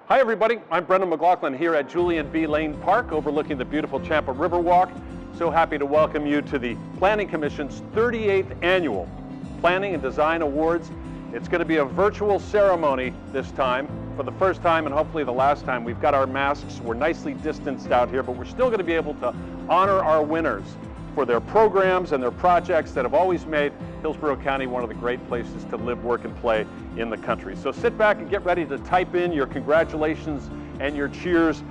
Hi everybody, I'm Brendan McLaughlin here at Julian B. Lane Park overlooking the beautiful Tampa Riverwalk. So happy to welcome you to the Planning Commission's 38th Annual Planning and Design Awards. It's going to be a virtual ceremony this time, for the first time and hopefully the last time. We've got our masks, we're nicely distanced out here, but we're still going to be able to honor our winners for their programs and their projects that have always made Hillsborough County one of the great places to live, work, and play in the country. So sit back and get ready to type in your congratulations and your cheers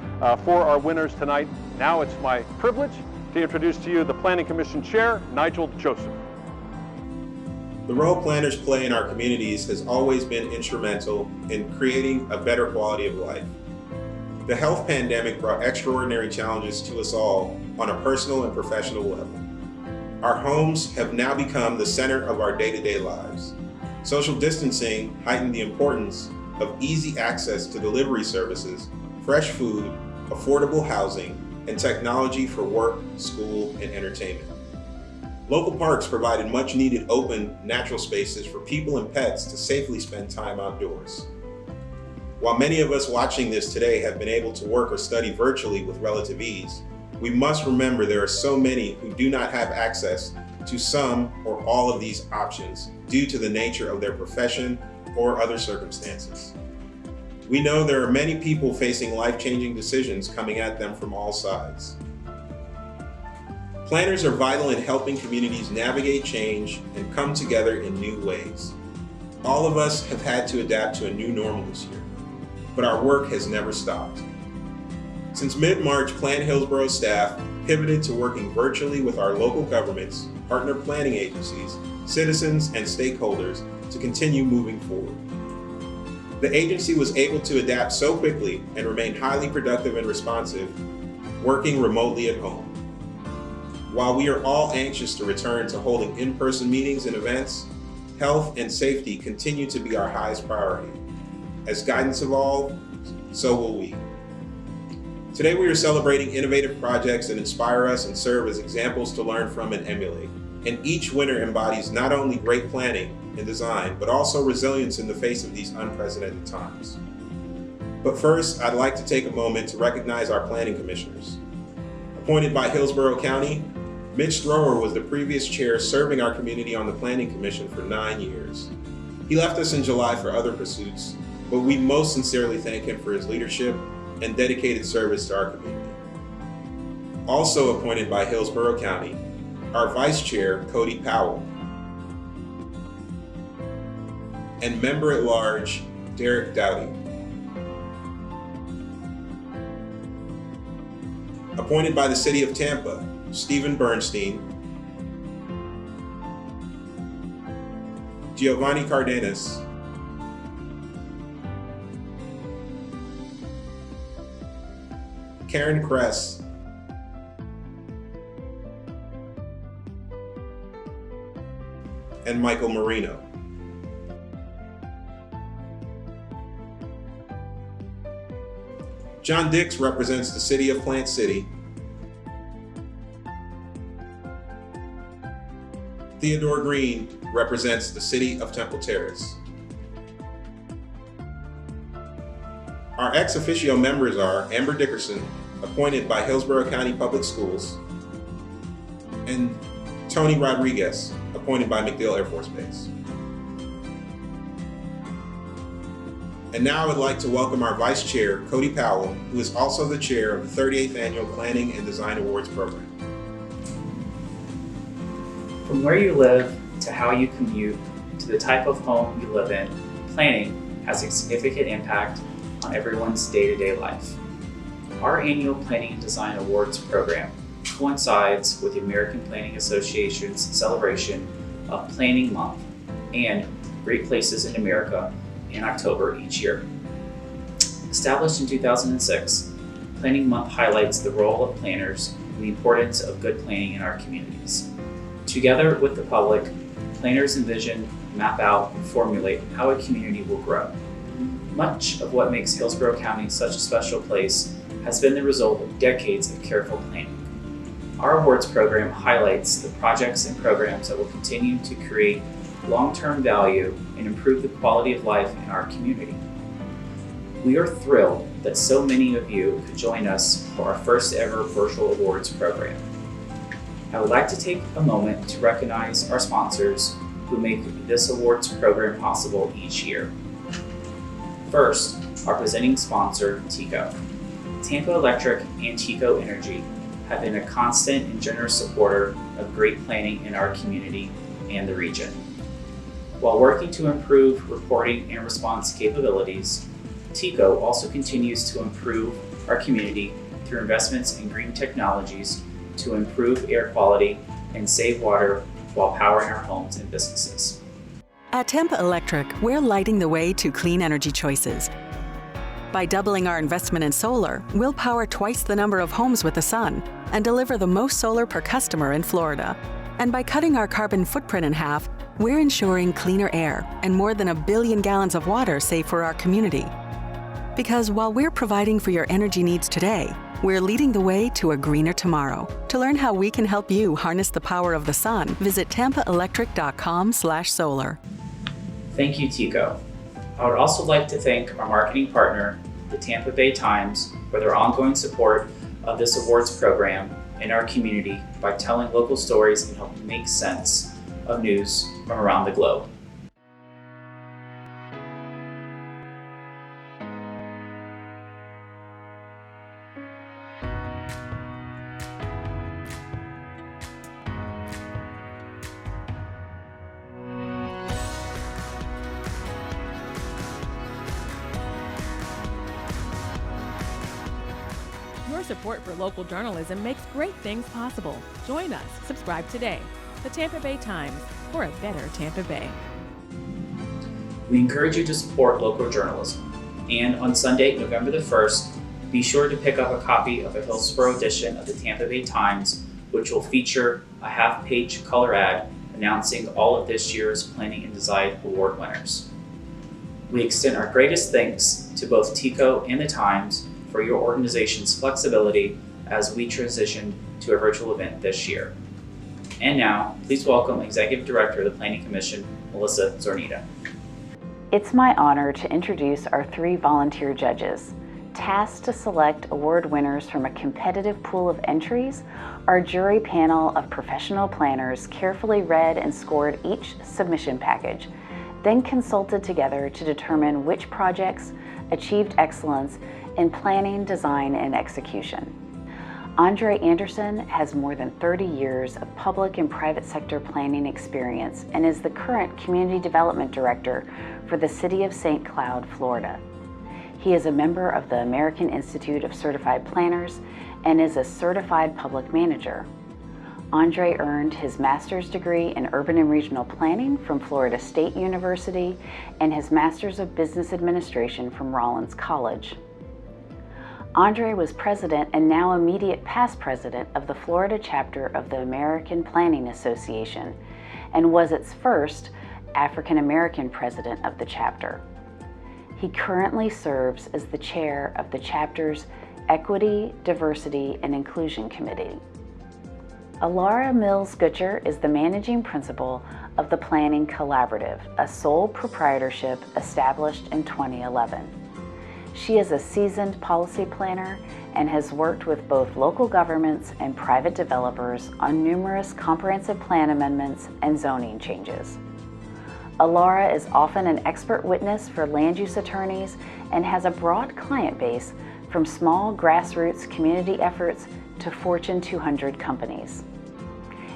for our winners tonight. Now it's my privilege to introduce to you the Planning Commission Chair, Nigel Joseph. The role planners play in our communities has always been instrumental in creating a better quality of life. The health pandemic brought extraordinary challenges to us all on a personal and professional level. Our homes have now become the center of our day-to-day lives. Social distancing heightened the importance of easy access to delivery services, fresh food, affordable housing, and technology for work, school, and entertainment. Local parks provided much-needed open, natural spaces for people and pets to safely spend time outdoors. While many of us watching this today have been able to work or study virtually with relative ease, we must remember there are so many who do not have access to some or all of these options due to the nature of their profession or other circumstances. We know there are many people facing life-changing decisions coming at them from all sides. Planners are vital in helping communities navigate change and come together in new ways. All of us have had to adapt to a new normal this year, but our work has never stopped. Since mid-March, Plan Hillsborough staff pivoted to working virtually with our local governments, partner planning agencies, citizens, and stakeholders to continue moving forward. The agency was able to adapt so quickly and remain highly productive and responsive, working remotely at home. While we are all anxious to return to holding in-person meetings and events, health and safety continue to be our highest priority. As guidance evolves, so will we. Today we are celebrating innovative projects that inspire us and serve as examples to learn from and emulate. And each winner embodies not only great planning and design, but also resilience in the face of these unprecedented times. But first, I'd like to take a moment to recognize our planning commissioners. Appointed by Hillsborough County, Mitch Thrower was the previous chair serving our community on the Planning Commission for 9 years. He left us in July for other pursuits, but we most sincerely thank him for his leadership and dedicated service to our community. Also appointed by Hillsborough County, our Vice Chair, Cody Powell, and Member-at-Large, Derek Dowdy. Appointed by the City of Tampa, Stephen Bernstein, Giovanni Cardenas, Karen Kress, and Michael Marino. John Dix represents the City of Plant City. Theodore Green represents the City of Temple Terrace. Our ex officio members are Amber Dickerson, appointed by Hillsborough County Public Schools, and Tony Rodriguez, appointed by MacDill Air Force Base. And now I would like to welcome our Vice Chair, Cody Powell, who is also the chair of the 38th Annual Planning and Design Awards Program. From where you live to how you commute to the type of home you live in, planning has a significant impact on everyone's day-to-day life. Our annual Planning and Design Awards program coincides with the American Planning Association's celebration of Planning Month and Great Places in America in October each year. Established in 2006, Planning Month highlights the role of planners and the importance of good planning in our communities. Together with the public, planners envision, map out, and formulate how a community will grow. Much of what makes Hillsborough County such a special place has been the result of decades of careful planning. Our awards program highlights the projects and programs that will continue to create long-term value and improve the quality of life in our community. We are thrilled that so many of you could join us for our first ever virtual awards program. I would like to take a moment to recognize our sponsors who make this awards program possible each year. First, our presenting sponsor, TECO. Tampa Electric and TECO Energy have been a constant and generous supporter of great planning in our community and the region. While working to improve reporting and response capabilities, TECO also continues to improve our community through investments in green technologies to improve air quality and save water while powering our homes and businesses. At Tampa Electric, we're lighting the way to clean energy choices. By doubling our investment in solar, we'll power twice the number of homes with the sun and deliver the most solar per customer in Florida. And by cutting our carbon footprint in half, we're ensuring cleaner air and more than 1 billion gallons of water saved for our community. Because while we're providing for your energy needs today, we're leading the way to a greener tomorrow. To learn how we can help you harness the power of the sun, visit tampaelectric.com/solar. Thank you, TECO. I would also like to thank our marketing partner, the Tampa Bay Times, for their ongoing support of this awards program in our community by telling local stories and helping make sense of news from around the globe. Your support for local journalism makes great things possible. Join us. Subscribe today. The Tampa Bay Times, for a better Tampa Bay. We encourage you to support local journalism. And on Sunday, November the 1st, be sure to pick up a copy of a Hillsborough edition of the Tampa Bay Times, which will feature a half-page color ad announcing all of this year's Planning and Design Award winners. We extend our greatest thanks to both TECO and the Times for your organization's flexibility as we transitioned to a virtual event this year. And now, please welcome Executive Director of the Planning Commission, Melissa Zornita. It's my honor to introduce our 3 volunteer judges. Tasked to select award winners from a competitive pool of entries, our jury panel of professional planners carefully read and scored each submission package, then consulted together to determine which projects achieved excellence in planning, design, and execution. Andre Anderson has more than 30 years of public and private sector planning experience and is the current Community Development Director for the City of St. Cloud, Florida. He is a member of the American Institute of Certified Planners and is a certified public manager. Andre earned his master's degree in urban and regional planning from Florida State University and his master's of business administration from Rollins College. Andre was president and now immediate past president of the Florida chapter of the American Planning Association and was its first African American president of the chapter. He currently serves as the chair of the chapter's Equity, Diversity, and Inclusion Committee. Alara Mills-Gutcher is the managing principal of the Planning Collaborative, a sole proprietorship established in 2011. She is a seasoned policy planner and has worked with both local governments and private developers on numerous comprehensive plan amendments and zoning changes. Alara is often an expert witness for land use attorneys and has a broad client base from small grassroots community efforts to Fortune 200 companies.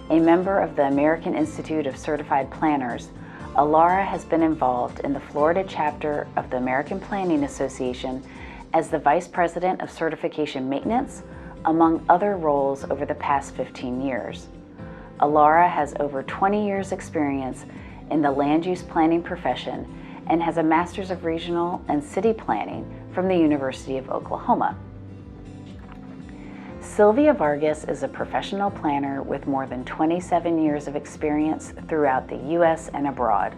A member of the American Institute of Certified Planners, Alara has been involved in the Florida chapter of the American Planning Association as the Vice President of Certification Maintenance, among other roles over the past 15 years. Alara has over 20 years experience in the land use planning profession and has a Master's of Regional and City Planning from the University of Oklahoma. Sylvia Vargas is a professional planner with more than 27 years of experience throughout the U.S. and abroad.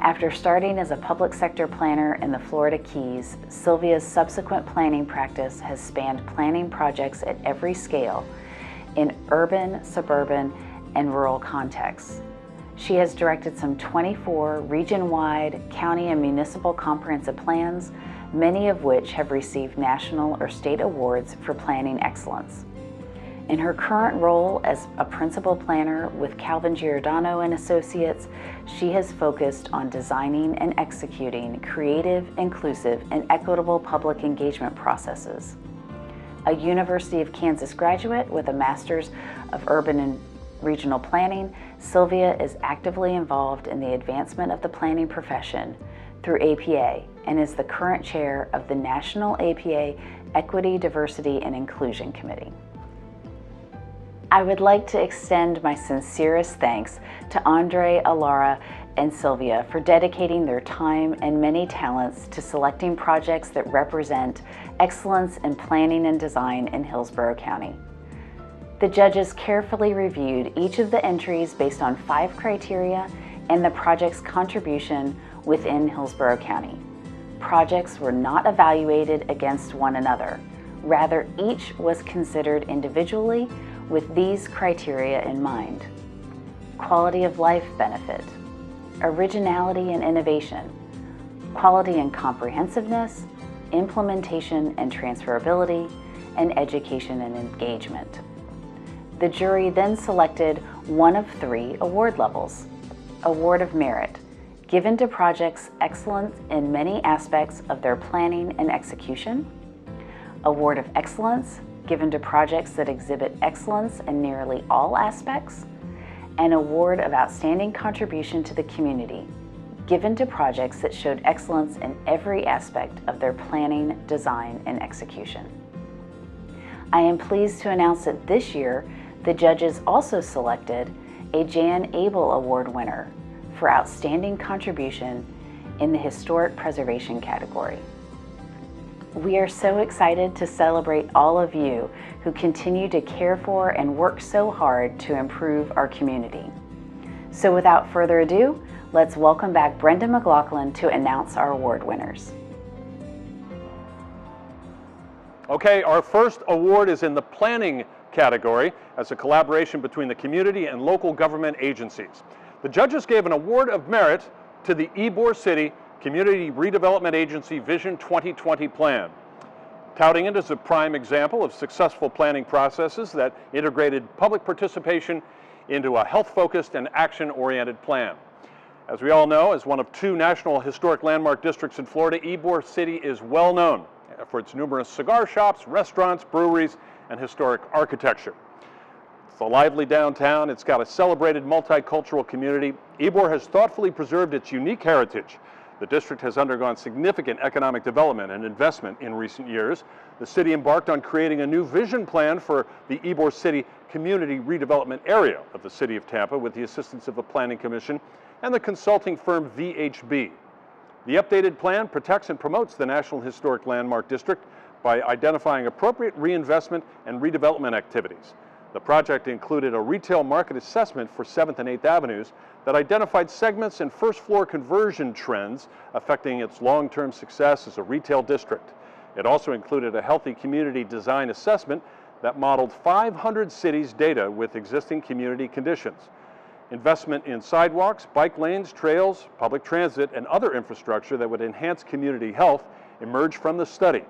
After starting as a public sector planner in the Florida Keys, Sylvia's subsequent planning practice has spanned planning projects at every scale in urban, suburban, and rural contexts. She has directed some 24 region-wide county and municipal comprehensive plans, many of which have received national or state awards for planning excellence. In her current role as a principal planner with Calvin Giordano and Associates, she has focused on designing and executing creative, inclusive, and equitable public engagement processes. A University of Kansas graduate with a Master's of Urban and Regional Planning, Sylvia is actively involved in the advancement of the planning profession through APA and is the current chair of the National APA Equity, Diversity, and Inclusion Committee. I would like to extend my sincerest thanks to Andre, Alara, and Sylvia for dedicating their time and many talents to selecting projects that represent excellence in planning and design in Hillsborough County. The judges carefully reviewed each of the entries based on 5 criteria and the project's contribution within Hillsborough County. Projects were not evaluated against one another. Rather, each was considered individually with these criteria in mind: quality of life benefit, originality and innovation, quality and comprehensiveness, implementation and transferability, and education and engagement. The jury then selected one of 3 award levels: Award of Merit, given to projects excellent in many aspects of their planning and execution; Award of Excellence, given to projects that exhibit excellence in nearly all aspects; and Award of Outstanding Contribution to the Community, given to projects that showed excellence in every aspect of their planning, design, and execution. I am pleased to announce that this year, the judges also selected a Jan Abel Award winner for Outstanding Contribution in the Historic Preservation category. We are so excited to celebrate all of you who continue to care for and work so hard to improve our community. So without further ado, let's welcome back Brenda McLaughlin to announce our award winners. Okay, our first award is in the planning category as a collaboration between the community and local government agencies. The judges gave an award of merit to the Ybor City Community Redevelopment Agency Vision 2020 plan, touting it as a prime example of successful planning processes that integrated public participation into a health-focused and action-oriented plan. As we all know, as one of 2 national historic landmark districts in Florida, Ybor City is well known for its numerous cigar shops, restaurants, breweries, and historic architecture. It's a lively downtown. It's got a celebrated multicultural community. Ybor has thoughtfully preserved its unique heritage. The district has undergone significant economic development and investment in recent years. The city embarked on creating a new vision plan for the Ybor City Community Redevelopment area of the City of Tampa with the assistance of the Planning Commission and the consulting firm VHB. The updated plan protects and promotes the National Historic Landmark District by identifying appropriate reinvestment and redevelopment activities. The project included a retail market assessment for 7th and 8th Avenues that identified segments and first-floor conversion trends affecting its long-term success as a retail district. It also included a healthy community design assessment that modeled 500 cities' data with existing community conditions. Investment in sidewalks, bike lanes, trails, public transit, and other infrastructure that would enhance community health emerged from the study.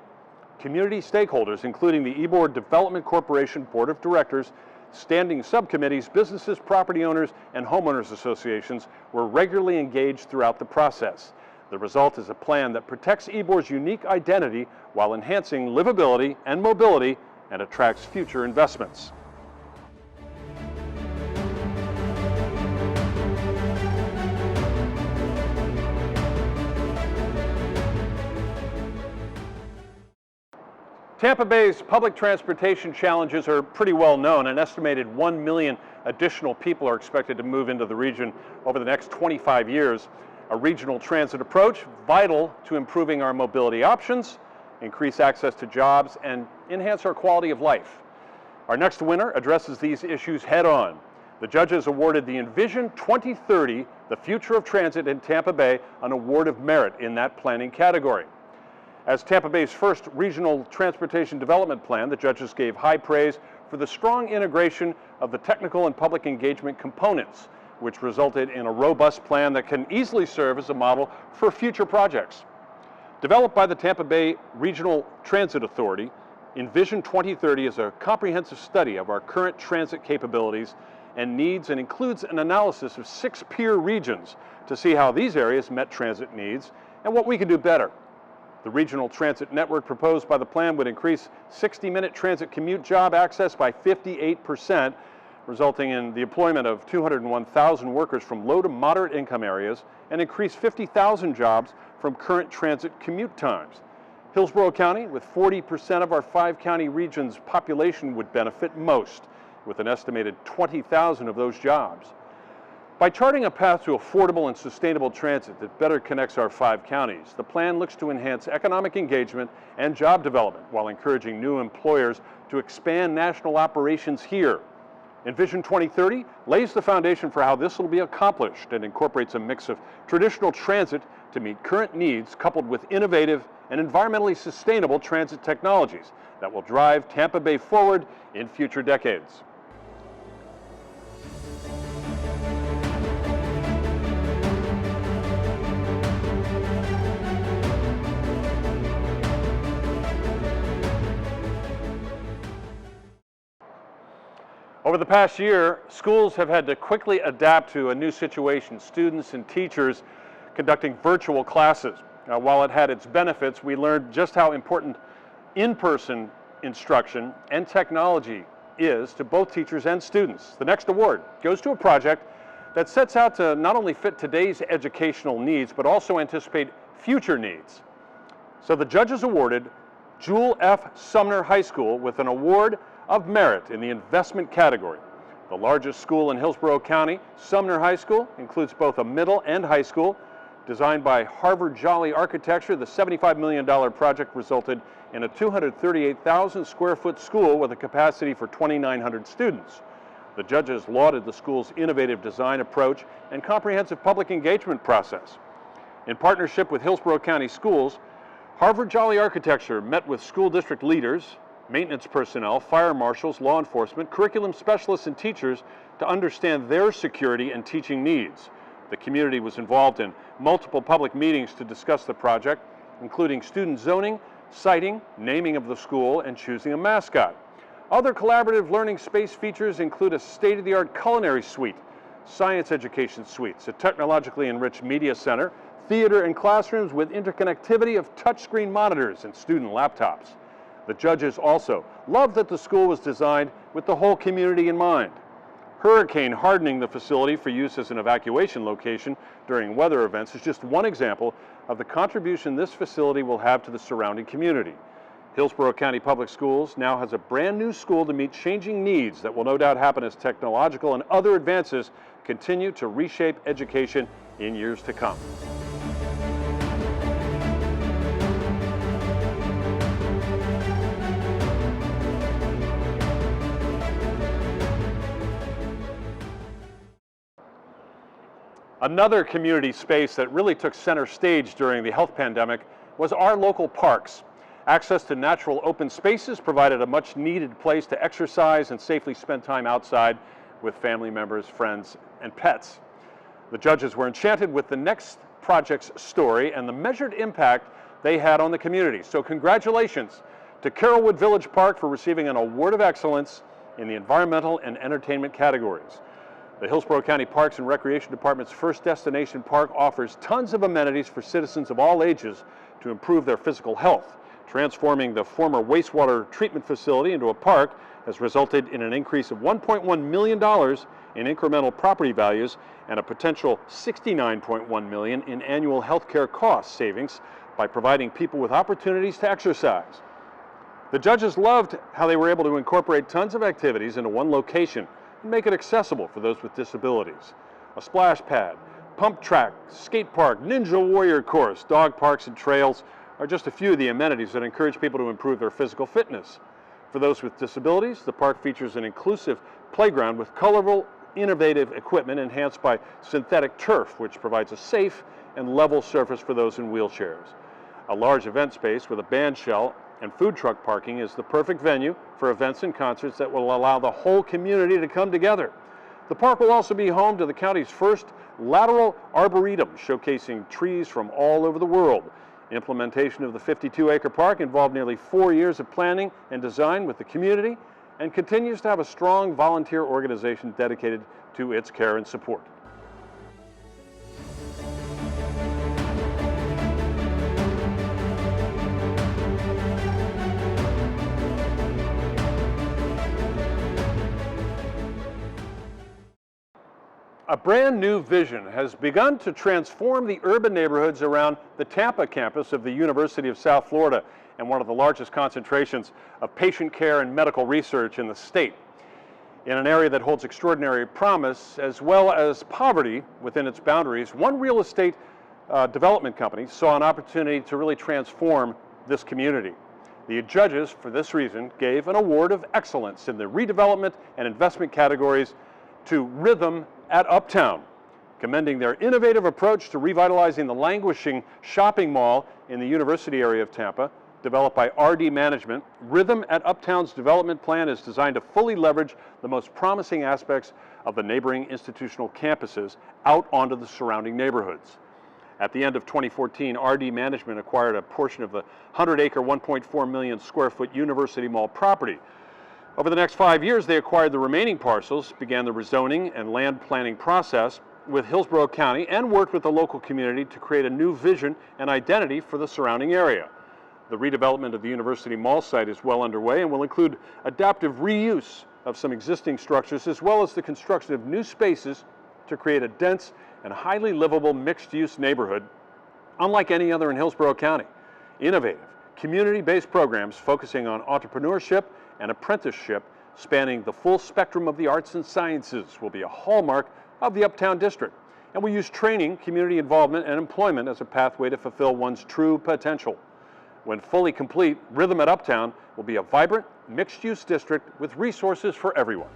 Community stakeholders, including the Ybor Development Corporation Board of Directors, standing subcommittees, businesses, property owners, and homeowners associations, were regularly engaged throughout the process. The result is a plan that protects Ybor's unique identity while enhancing livability and mobility and attracts future investments. Tampa Bay's public transportation challenges are pretty well known. An estimated 1 million additional people are expected to move into the region over the next 25 years. A regional transit approach vital to improving our mobility options, increase access to jobs, and enhance our quality of life. Our next winner addresses these issues head-on. The judges awarded the Envision 2030, the Future of Transit in Tampa Bay, an award of merit in that planning category. As Tampa Bay's first regional transportation development plan, the judges gave high praise for the strong integration of the technical and public engagement components, which resulted in a robust plan that can easily serve as a model for future projects. Developed by the Tampa Bay Regional Transit Authority, Envision 2030 is a comprehensive study of our current transit capabilities and needs and includes an analysis of 6 peer regions to see how these areas met transit needs and what we can do better. The regional transit network proposed by the plan would increase 60-minute transit commute job access by 58%, resulting in the employment of 201,000 workers from low to moderate income areas and increase 50,000 jobs from current transit commute times. Hillsborough County, with 40% of our 5-county region's population, would benefit most, with an estimated 20,000 of those jobs. By charting a path to affordable and sustainable transit that better connects our 5 counties, the plan looks to enhance economic engagement and job development while encouraging new employers to expand national operations here. Envision 2030 lays the foundation for how this will be accomplished and incorporates a mix of traditional transit to meet current needs coupled with innovative and environmentally sustainable transit technologies that will drive Tampa Bay forward in future decades. Over the past year, schools have had to quickly adapt to a new situation, students and teachers conducting virtual classes. While it had its benefits, we learned just how important in-person instruction and technology is to both teachers and students. The next award goes to a project that sets out to not only fit today's educational needs, but also anticipate future needs. So the judges awarded Jewel F. Sumner High School with an award of merit in the investment category. The largest school in Hillsborough County, Sumner High School, includes both a middle and high school. Designed by Harvard Jolly Architecture, the $75 million project resulted in a 238,000 square foot school with a capacity for 2,900 students. The judges lauded the school's innovative design approach and comprehensive public engagement process. In partnership with Hillsborough County Schools, Harvard Jolly Architecture met with school district leaders, maintenance personnel, fire marshals, law enforcement, curriculum specialists, and teachers to understand their security and teaching needs. The community was involved in multiple public meetings to discuss the project, including student zoning, siting, naming of the school, and choosing a mascot. Other collaborative learning space features include a state-of-the-art culinary suite, science education suites, a technologically enriched media center, theater and classrooms with interconnectivity of touchscreen monitors and student laptops. The judges also loved that the school was designed with the whole community in mind. Hurricane hardening the facility for use as an evacuation location during weather events is just one example of the contribution this facility will have to the surrounding community. Hillsborough County Public Schools now has a brand new school to meet changing needs that will no doubt happen as technological and other advances continue to reshape education in years to come. Another community space that really took center stage during the health pandemic was our local parks. Access to natural open spaces provided a much needed place to exercise and safely spend time outside with family members, friends, and pets. The judges were enchanted with the next project's story and the measured impact they had on the community. So congratulations to Carrollwood Village Park for receiving an award of excellence in the environmental and entertainment categories. The Hillsborough County Parks and Recreation Department's First Destination Park offers tons of amenities for citizens of all ages to improve their physical health. Transforming the former wastewater treatment facility into a park has resulted in an increase of $1.1 million in incremental property values and a potential $69.1 million in annual health care cost savings by providing people with opportunities to exercise. The judges loved how they were able to incorporate tons of activities into one location and make it accessible for those with disabilities. A splash pad, pump track, skate park, ninja warrior course, dog parks and trails are just a few of the amenities that encourage people to improve their physical fitness. For those with disabilities, the park features an inclusive playground with colorful, innovative equipment enhanced by synthetic turf, which provides a safe and level surface for those in wheelchairs. A large event space with a band shell and food truck parking is the perfect venue for events and concerts that will allow the whole community to come together. The park will also be home to the county's first lateral arboretum, showcasing trees from all over the world. Implementation of the 52-acre park involved nearly 4 years of planning and design with the community and continues to have a strong volunteer organization dedicated to its care and support. A brand new vision has begun to transform the urban neighborhoods around the Tampa campus of the University of South Florida, and one of the largest concentrations of patient care and medical research in the state. In an area that holds extraordinary promise as well as poverty within its boundaries, one real estate development company saw an opportunity to really transform this community. The judges, for this reason, gave an award of excellence in the redevelopment and investment categories to Rhythm at Uptown, commending their innovative approach to revitalizing the languishing shopping mall in the University area of Tampa. Developed by RD Management, Rhythm at Uptown's development plan is designed to fully leverage the most promising aspects of the neighboring institutional campuses out onto the surrounding neighborhoods. At the end of 2014, RD Management acquired a portion of the 100-acre, 1.4 million square foot University Mall property. Over the next 5 years, they acquired the remaining parcels, began the rezoning and land planning process with Hillsborough County, and worked with the local community to create a new vision and identity for the surrounding area. The redevelopment of the University Mall site is well underway and will include adaptive reuse of some existing structures, as well as the construction of new spaces to create a dense and highly livable mixed-use neighborhood, unlike any other in Hillsborough County. Innovative, community-based programs focusing on entrepreneurship and apprenticeship, spanning the full spectrum of the arts and sciences, will be a hallmark of the Uptown District, and will use training, community involvement, and employment as a pathway to fulfill one's true potential. When fully complete, Rhythm at Uptown will be a vibrant, mixed-use district with resources for everyone.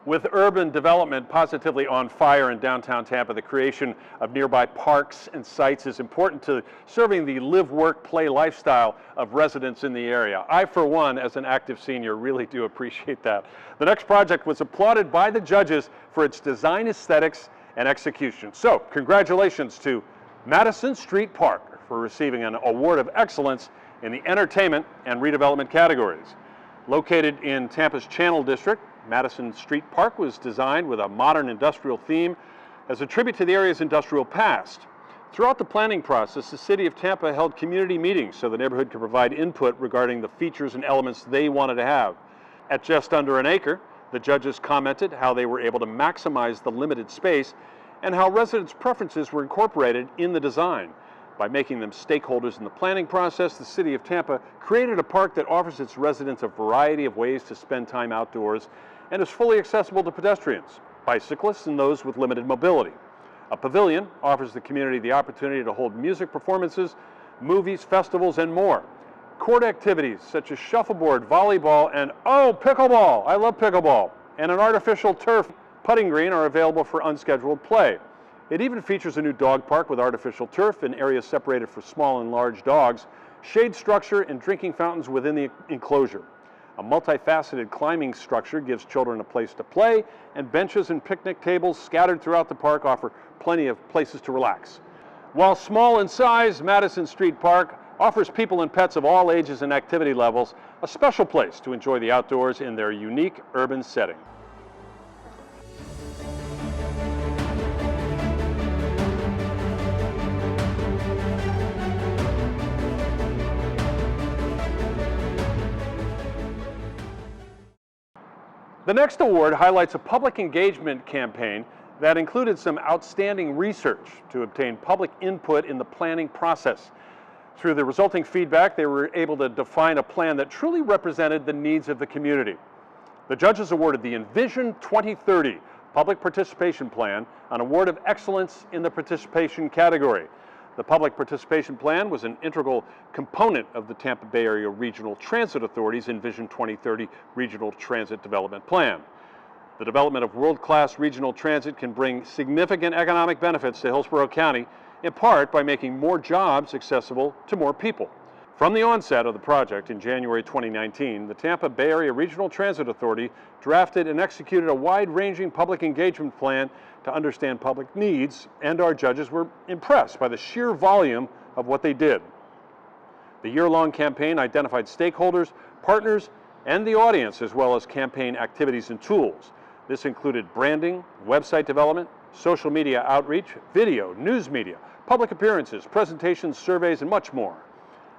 With urban development positively on fire in downtown Tampa, the creation of nearby parks and sites is important to serving the live, work, play lifestyle of residents in the area. I, for one, as an active senior, really do appreciate that. The next project was applauded by the judges for its design aesthetics and execution. So, congratulations to Madison Street Park for receiving an award of excellence in the entertainment and redevelopment categories. Located in Tampa's Channel District, Madison Street Park was designed with a modern industrial theme as a tribute to the area's industrial past. Throughout the planning process, the City of Tampa held community meetings so the neighborhood could provide input regarding the features and elements they wanted to have. At just under an acre, the judges commented how they were able to maximize the limited space and how residents' preferences were incorporated in the design. By making them stakeholders in the planning process, the City of Tampa created a park that offers its residents a variety of ways to spend time outdoors and is fully accessible to pedestrians, bicyclists, and those with limited mobility. A pavilion offers the community the opportunity to hold music performances, movies, festivals, and more. Court activities such as shuffleboard, volleyball, and pickleball, I love pickleball, and an artificial turf putting green are available for unscheduled play. It even features a new dog park with artificial turf and areas separated for small and large dogs, shade structure, and drinking fountains within the enclosure. A multifaceted climbing structure gives children a place to play, and benches and picnic tables scattered throughout the park offer plenty of places to relax. While small in size, Madison Street Park offers people and pets of all ages and activity levels a special place to enjoy the outdoors in their unique urban setting. The next award highlights a public engagement campaign that included some outstanding research to obtain public input in the planning process. Through the resulting feedback, they were able to define a plan that truly represented the needs of the community. The judges awarded the Envision 2030 Public Participation Plan an award of excellence in the participation category. The Public Participation Plan was an integral component of the Tampa Bay Area Regional Transit Authority's Envision 2030 Regional Transit Development Plan. The development of world-class regional transit can bring significant economic benefits to Hillsborough County, in part by making more jobs accessible to more people. From the onset of the project in January 2019, the Tampa Bay Area Regional Transit Authority drafted and executed a wide-ranging public engagement plan to understand public needs, and our judges were impressed by the sheer volume of what they did. The year-long campaign identified stakeholders, partners, and the audience, as well as campaign activities and tools. This included branding, website development, social media outreach, video, news media, public appearances, presentations, surveys, and much more.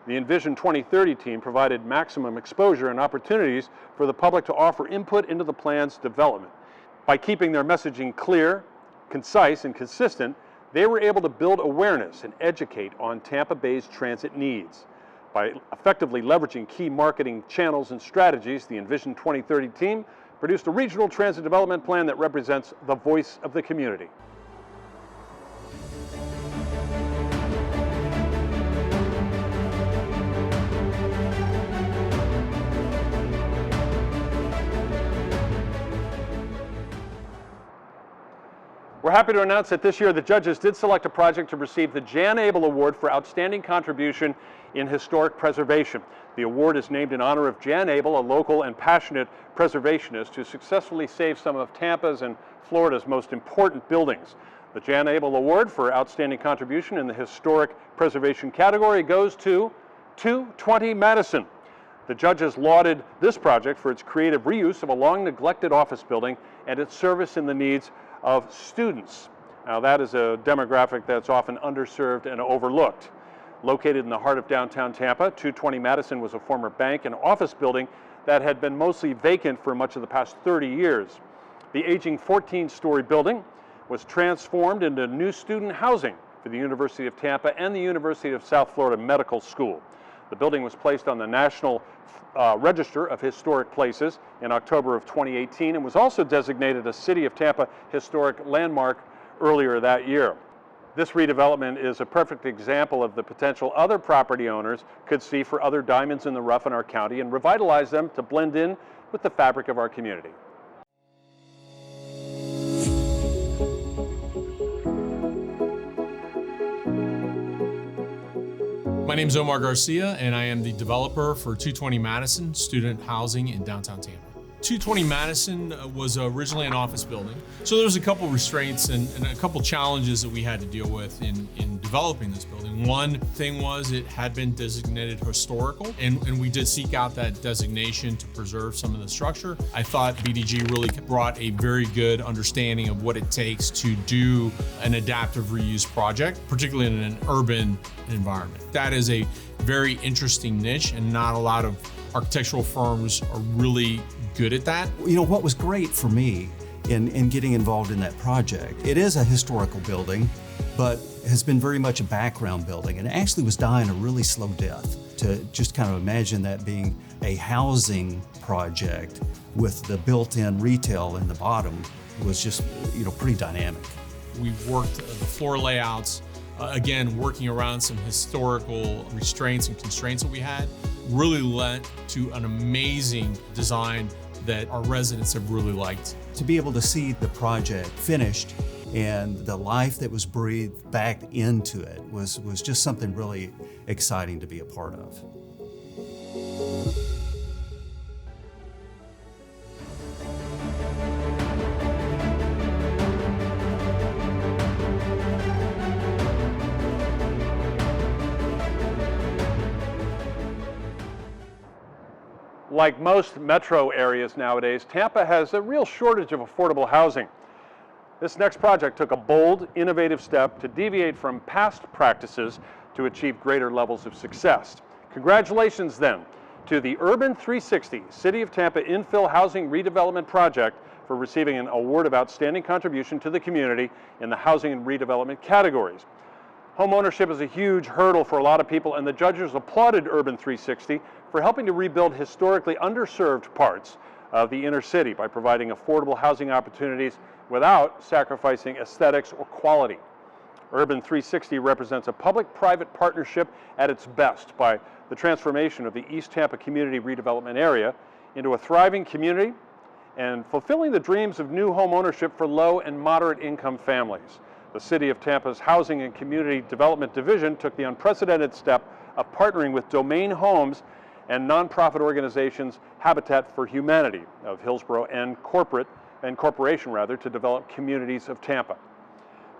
The Envision 2030 team provided maximum exposure and opportunities for the public to offer input into the plan's development. By keeping their messaging clear, concise, and consistent, they were able to build awareness and educate on Tampa Bay's transit needs. By effectively leveraging key marketing channels and strategies, the Envision 2030 team produced a regional transit development plan that represents the voice of the community. We're happy to announce that this year the judges did select a project to receive the Jan Abel Award for Outstanding Contribution in Historic Preservation. The award is named in honor of Jan Abel, a local and passionate preservationist who successfully saved some of Tampa's and Florida's most important buildings. The Jan Abel Award for Outstanding Contribution in the Historic Preservation category goes to 220 Madison. The judges lauded this project for its creative reuse of a long-neglected office building and its service in the needs of students. Now, that is a demographic that's often underserved and overlooked. Located in the heart of downtown Tampa, 220 Madison was a former bank and office building that had been mostly vacant for much of the past 30 years. The aging 14-story building was transformed into new student housing for the University of Tampa and the University of South Florida Medical School. The building was placed on the National Register of Historic Places in October of 2018 and was also designated a City of Tampa Historic Landmark earlier that year. This redevelopment is a perfect example of the potential other property owners could see for other diamonds in the rough in our county and revitalize them to blend in with the fabric of our community. My name is Omar Garcia, and I am the developer for 220 Madison Student Housing in downtown Tampa. 220 Madison was originally an office building, so there was a couple restraints and a couple challenges that we had to deal with in developing this building. One thing was it had been designated historical, and we did seek out that designation to preserve some of the structure. I thought BDG really brought a very good understanding of what it takes to do an adaptive reuse project, particularly in an urban environment. That is a very interesting niche, and not a lot of architectural firms are really good at that. You know, what was great for me in getting involved in that project, it is a historical building, but has been very much a background building, and actually was dying a really slow death. To just kind of imagine that being a housing project with the built-in retail in the bottom was just, you know, pretty dynamic. We've worked the floor layouts, again, working around some historical restraints and constraints that we had, really led to an amazing design that our residents have really liked. To be able to see the project finished and the life that was breathed back into it was just something really exciting to be a part of. Like most metro areas nowadays, Tampa has a real shortage of affordable housing. This next project took a bold, innovative step to deviate from past practices to achieve greater levels of success. Congratulations then to the Urban 360 City of Tampa Infill Housing Redevelopment Project for receiving an award of outstanding contribution to the community in the housing and redevelopment categories. Homeownership is a huge hurdle for a lot of people, and the judges applauded Urban 360 for helping to rebuild historically underserved parts of the inner city by providing affordable housing opportunities without sacrificing aesthetics or quality. Urban 360 represents a public-private partnership at its best by the transformation of the East Tampa community redevelopment area into a thriving community and fulfilling the dreams of new home ownership for low and moderate income families. The City of Tampa's Housing and Community Development Division took the unprecedented step of partnering with Domain Homes and nonprofit organizations Habitat for Humanity of Hillsborough and Corporation to develop communities of Tampa.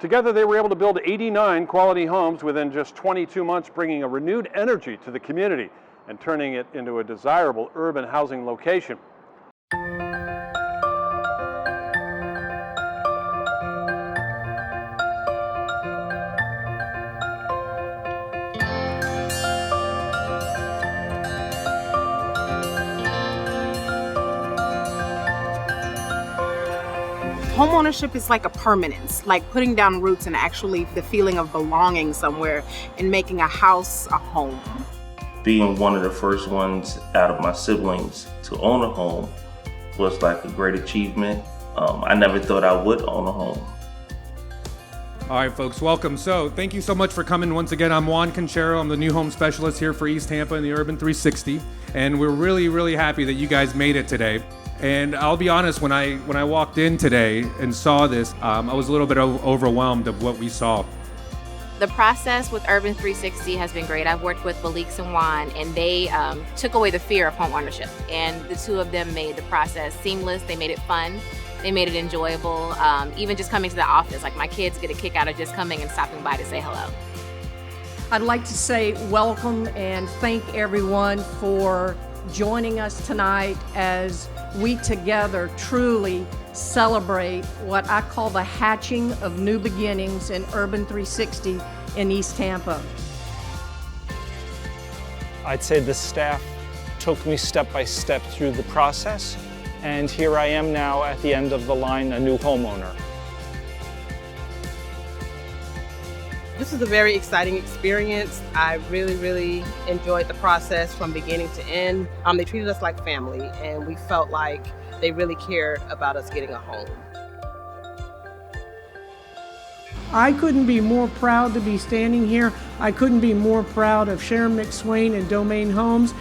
Together they were able to build 89 quality homes within just 22 months, bringing a renewed energy to the community and turning it into a desirable urban housing location. Homeownership is like a permanence, like putting down roots and actually the feeling of belonging somewhere and making a house a home. Being one of the first ones out of my siblings to own a home was like a great achievement. I never thought I would own a home. All right, folks, welcome. So thank you so much for coming once again. I'm Juan Conchero. I'm the new home specialist here for East Tampa in the Urban 360. And we're really, really happy that you guys made it today. And I'll be honest, when I walked in today and saw this, I was a little bit overwhelmed of what we saw. The process with Urban 360 has been great. I've worked with Malik and Juan, and they took away the fear of home ownership. And the two of them made the process seamless. They made it fun. They made it enjoyable. Even just coming to the office, like my kids get a kick out of just coming and stopping by to say hello. I'd like to say welcome and thank everyone for joining us tonight as we together truly celebrate what I call the hatching of new beginnings in Urban 360 in East Tampa. I'd say the staff took me step by step through the process, and here I am now at the end of the line, a new homeowner. This is a very exciting experience. I really enjoyed the process from beginning to end. They treated us like family, and we felt like they really cared about us getting a home. I couldn't be more proud to be standing here. I couldn't be more proud of Sharon McSwain and Domain Homes,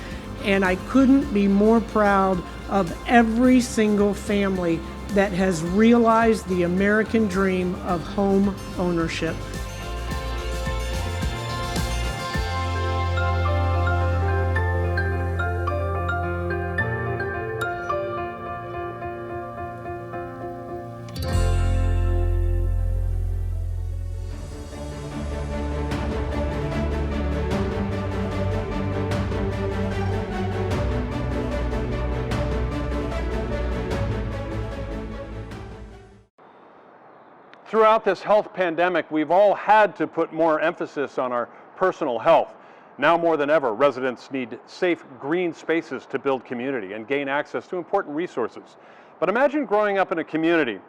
and I couldn't be more proud of every single family that has realized the American dream of home ownership. Throughout this health pandemic, we've all had to put more emphasis on our personal health. Now more than ever, residents need safe green spaces to build community and gain access to important resources. But imagine growing up in a community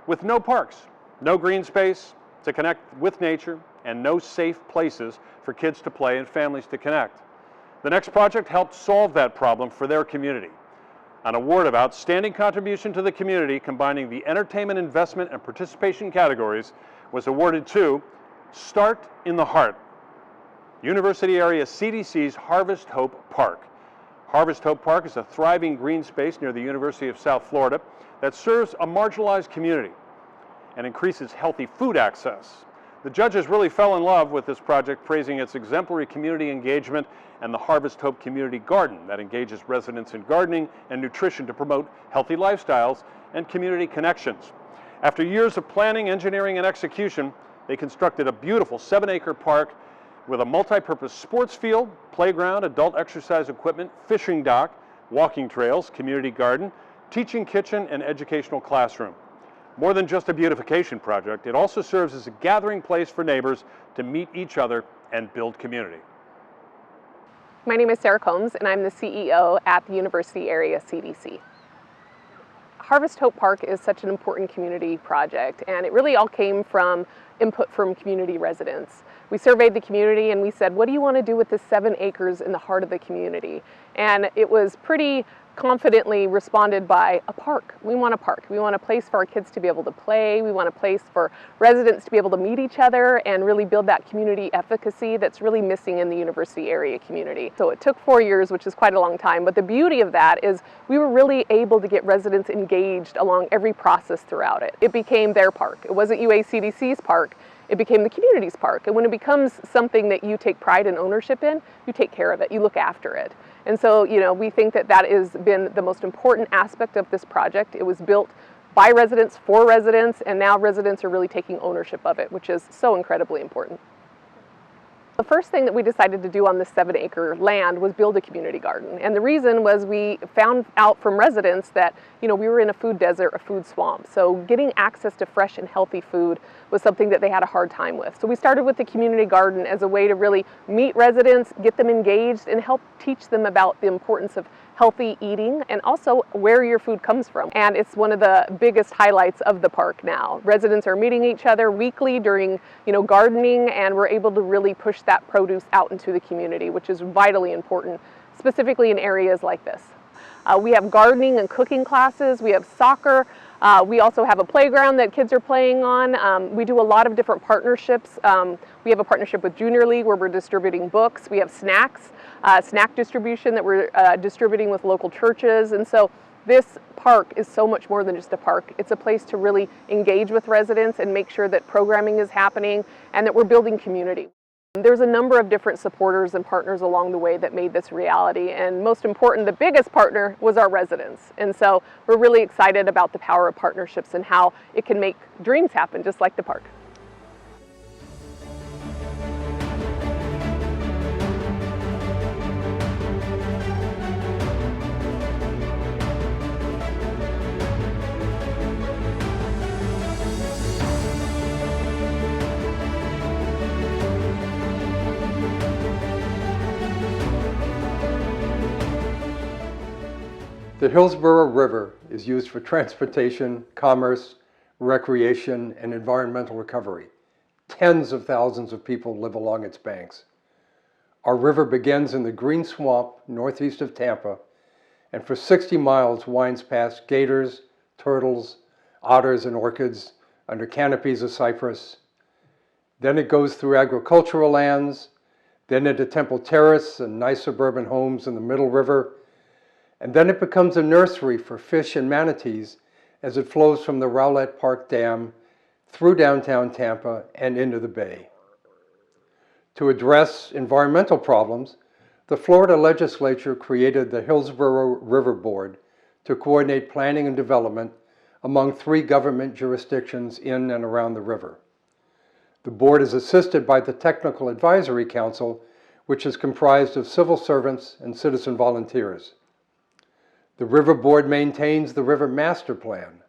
with no parks, no green space to connect with nature, and no safe places for kids to play and families to connect. The next project helped solve that problem for their community. An award of outstanding contribution to the community, combining the entertainment, investment, and participation categories, was awarded to Start in the Heart, University Area CDC's Harvest Hope Park. Harvest Hope Park is a thriving green space near the University of South Florida that serves a marginalized community and increases healthy food access. The judges really fell in love with this project, praising its exemplary community engagement and the Harvest Hope Community Garden that engages residents in gardening and nutrition to promote healthy lifestyles and community connections. After years of planning, engineering, and execution, they constructed a beautiful 7-acre park with a multi-purpose sports field, playground, adult exercise equipment, fishing dock, walking trails, community garden, teaching kitchen, and educational classroom. More than just a beautification project, it also serves as a gathering place for neighbors to meet each other and build community. My name is Sarah Combs, and I'm the CEO at the University Area CDC. Harvest Hope Park is such an important community project, and it really all came from input from community residents. We surveyed the community and we said, what do you want to do with this 7 acres in the heart of the community? And it was pretty confidently responded by a park. We want a park. We want a place for our kids to be able to play. We want a place for residents to be able to meet each other and really build that community efficacy that's really missing in the university area community. So it took 4 years, which is quite a long time, but the beauty of that is we were really able to get residents engaged along every process throughout it. It became their park. It wasn't UACDC's park. it became the community's park. And when it becomes something that you take pride and ownership in, you take care of it, you look after it. And so, we think that that has been the most important aspect of this project. It was built by residents, for residents, and now residents are really taking ownership of it, which is so incredibly important. The first thing that we decided to do on this 7-acre land was build a community garden. And the reason was we found out from residents that, we were in a food desert, a food swamp. So getting access to fresh and healthy food was something that they had a hard time with. So we started with the community garden as a way to really meet residents, get them engaged, and help teach them about the importance of healthy eating and also where your food comes from. And it's one of the biggest highlights of the park now. Residents are meeting each other weekly during, gardening, and we're able to really push that produce out into the community, which is vitally important, specifically in areas like this. We have gardening and cooking classes, we have soccer, we also have a playground that kids are playing on. We do a lot of different partnerships. We have a partnership with Junior League where we're distributing books. We have snacks, snack distribution that we're distributing with local churches. And so this park is so much more than just a park. It's a place to really engage with residents and make sure that programming is happening and that we're building community. There's a number of different supporters and partners along the way that made this reality, and most important, the biggest partner was our residents. And so we're really excited about the power of partnerships and how it can make dreams happen, just like the park. The Hillsborough River is used for transportation, commerce, recreation, and environmental recovery. Tens of thousands of people live along its banks. Our river begins in the Green Swamp northeast of Tampa, and for 60 miles winds past gators, turtles, otters, and orchids under canopies of cypress. Then it goes through agricultural lands, then into Temple Terrace and nice suburban homes in the Middle River, and then it becomes a nursery for fish and manatees as it flows from the Rowlett Park Dam through downtown Tampa and into the bay. To address environmental problems, the Florida legislature created the Hillsborough River Board to coordinate planning and development among 3 government jurisdictions in and around the river. The board is assisted by the Technical Advisory Council, which is comprised of civil servants and citizen volunteers. The River Board maintains the River Master Plan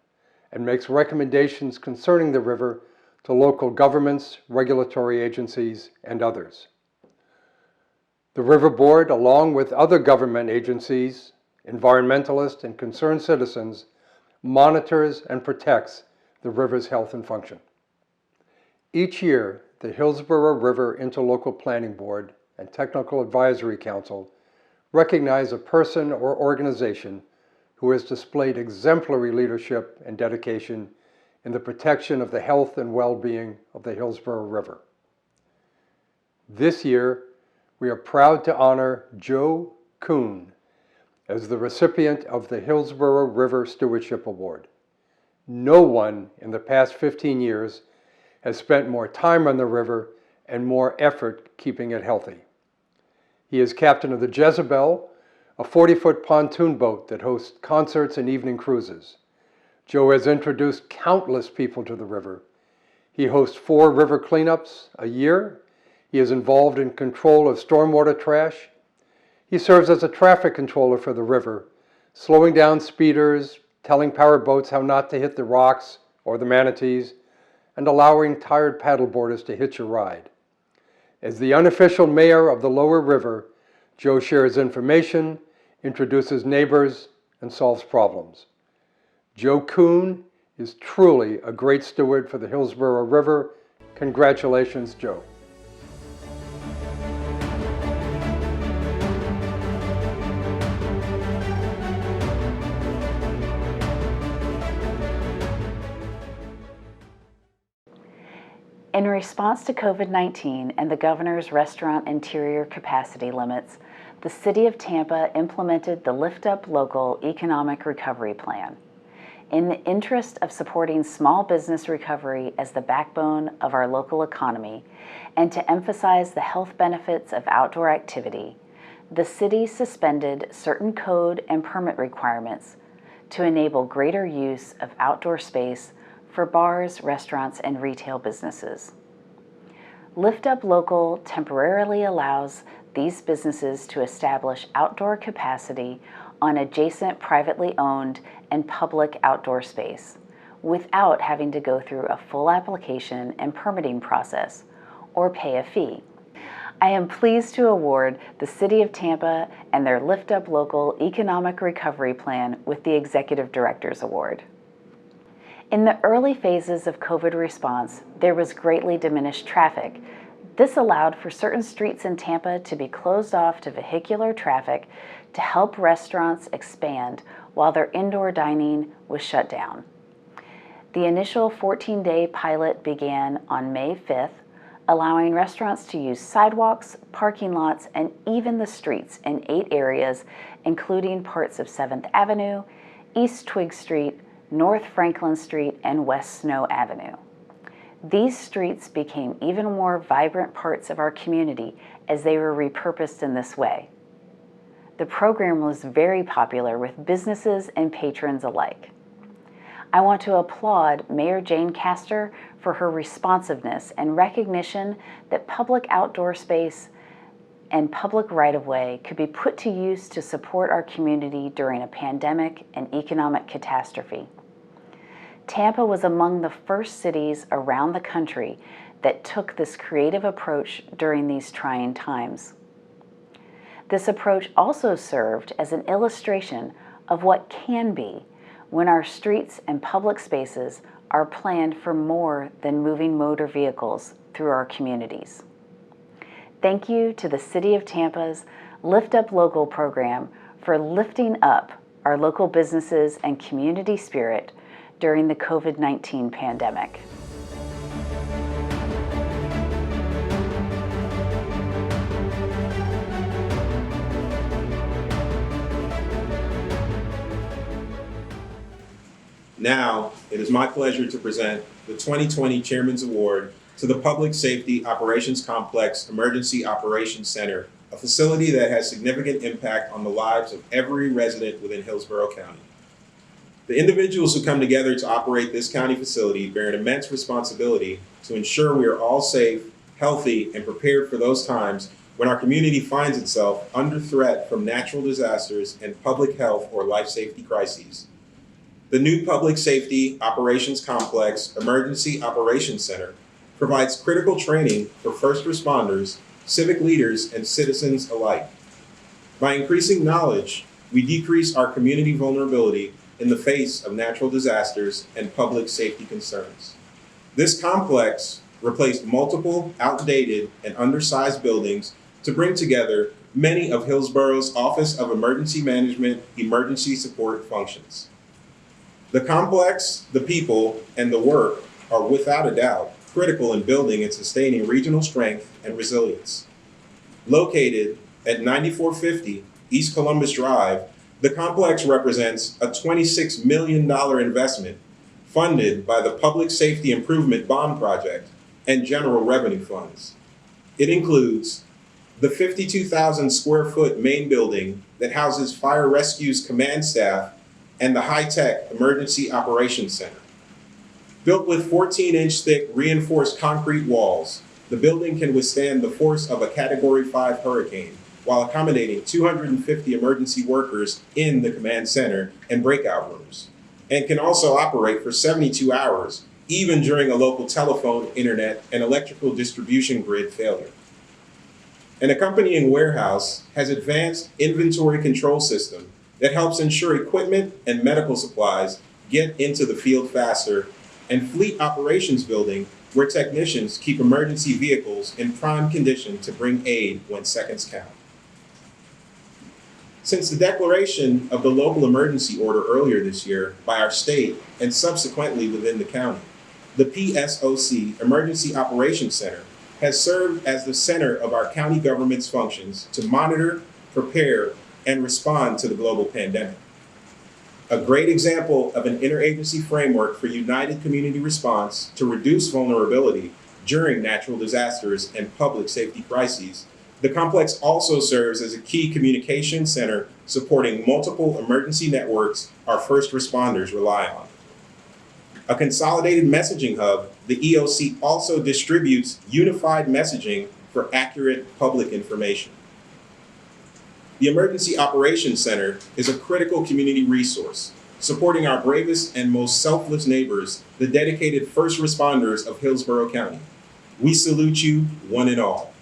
and makes recommendations concerning the river to local governments, regulatory agencies, and others. The River Board, along with other government agencies, environmentalists, and concerned citizens, monitors and protects the river's health and function. Each year, the Hillsborough River Interlocal Planning Board and Technical Advisory Council recognize a person or organization who has displayed exemplary leadership and dedication in the protection of the health and well-being of the Hillsborough River. This year, we are proud to honor Joe Kuhn as the recipient of the Hillsborough River Stewardship Award. No one in the past 15 years has spent more time on the river and more effort keeping it healthy. He is captain of the Jezebel, a 40-foot pontoon boat that hosts concerts and evening cruises. Joe has introduced countless people to the river. He hosts 4 river cleanups a year. He is involved in control of stormwater trash. He serves as a traffic controller for the river, slowing down speeders, telling power boats how not to hit the rocks or the manatees, and allowing tired paddleboarders to hitch a ride. As the unofficial mayor of the lower river, Joe shares information, introduces neighbors, and solves problems. Joe Kuhn is truly a great steward for the Hillsborough River. Congratulations, Joe. In response to COVID-19 and the governor's restaurant interior capacity limits, the City of Tampa implemented the Lift Up Local Economic Recovery Plan. in the interest of supporting small business recovery as the backbone of our local economy, and to emphasize the health benefits of outdoor activity, the city suspended certain code and permit requirements to enable greater use of outdoor space for bars, restaurants, and retail businesses. Lift Up Local temporarily allows these businesses to establish outdoor capacity on adjacent privately owned and public outdoor space without having to go through a full application and permitting process or pay a fee. I am pleased to award the City of Tampa and their Lift Up Local Economic Recovery Plan with the Executive Directors Award. In the early phases of COVID response, there was greatly diminished traffic. This allowed for certain streets in Tampa to be closed off to vehicular traffic to help restaurants expand while their indoor dining was shut down. The initial 14-day pilot began on May 5th, allowing restaurants to use sidewalks, parking lots, and even the streets in 8 areas, including parts of 7th Avenue, East Twig Street, North Franklin Street, and West Snow Avenue. These streets became even more vibrant parts of our community as they were repurposed in this way. The program was very popular with businesses and patrons alike. I want to applaud Mayor Jane Castor for her responsiveness and recognition that public outdoor space and public right-of-way could be put to use to support our community during a pandemic and economic catastrophe. Tampa was among the first cities around the country that took this creative approach during these trying times. This approach also served as an illustration of what can be when our streets and public spaces are planned for more than moving motor vehicles through our communities. Thank you to the City of Tampa's Lift Up Local program for lifting up our local businesses and community spirit during the COVID-19 pandemic. Now, it is my pleasure to present the 2020 Chairman's Award to the Public Safety Operations Complex Emergency Operations Center, a facility that has significant impact on the lives of every resident within Hillsborough County. The individuals who come together to operate this county facility bear an immense responsibility to ensure we are all safe, healthy, and prepared for those times when our community finds itself under threat from natural disasters and public health or life safety crises. The new Public Safety Operations Complex Emergency Operations Center provides critical training for first responders, civic leaders, and citizens alike. By increasing knowledge, we decrease our community vulnerability in the face of natural disasters and public safety concerns. This complex replaced multiple outdated and undersized buildings to bring together many of Hillsborough's Office of Emergency Management emergency support functions. The complex, the people, and the work are without a doubt critical in building and sustaining regional strength and resilience. Located at 9450 East Columbus Drive, the complex represents a $26 million investment funded by the Public Safety Improvement Bond Project and general revenue funds. It includes the 52,000 square foot main building that houses Fire Rescue's command staff and the high-tech Emergency Operations Center. Built with 14-inch thick reinforced concrete walls, the building can withstand the force of a Category 5 hurricane while accommodating 250 emergency workers in the command center and breakout rooms, and can also operate for 72 hours, even during a local telephone, internet, and electrical distribution grid failure. An accompanying warehouse has advanced inventory control system that helps ensure equipment and medical supplies get into the field faster, and fleet operations building where technicians keep emergency vehicles in prime condition to bring aid when seconds count. Since the declaration of the local emergency order earlier this year by our state and subsequently within the county, the PSOC Emergency Operations Center has served as the center of our county government's functions to monitor, prepare, and respond to the global pandemic. A great example of an interagency framework for united community response to reduce vulnerability during natural disasters and public safety crises, the complex also serves as a key communication center supporting multiple emergency networks our first responders rely on. A consolidated messaging hub, the EOC also distributes unified messaging for accurate public information. The Emergency Operations Center is a critical community resource, supporting our bravest and most selfless neighbors, the dedicated first responders of Hillsborough County. We salute you, one and all.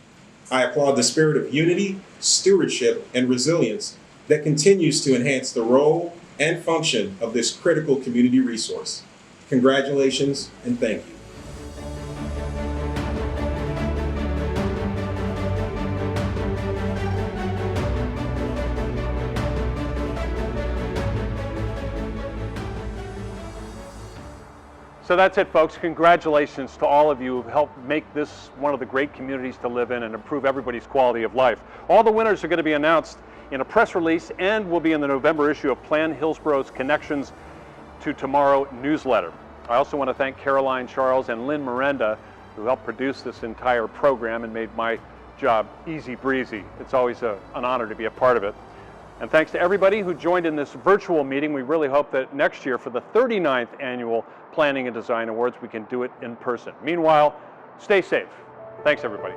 I applaud the spirit of unity, stewardship, and resilience that continues to enhance the role and function of this critical community resource. Congratulations and thank you. So that's it, folks. Congratulations to all of you who've helped make this one of the great communities to live in and improve everybody's quality of life. All the winners are going to be announced in a press release and will be in the November issue of Plan Hillsborough's Connections to Tomorrow newsletter. I also want to thank Caroline Charles and Lynn Miranda, who helped produce this entire program and made my job easy breezy. It's always an honor to be a part of it. And thanks to everybody who joined in this virtual meeting. We really hope that next year, for the 39th Annual Planning and Design Awards, we can do it in person. Meanwhile, stay safe. Thanks, everybody.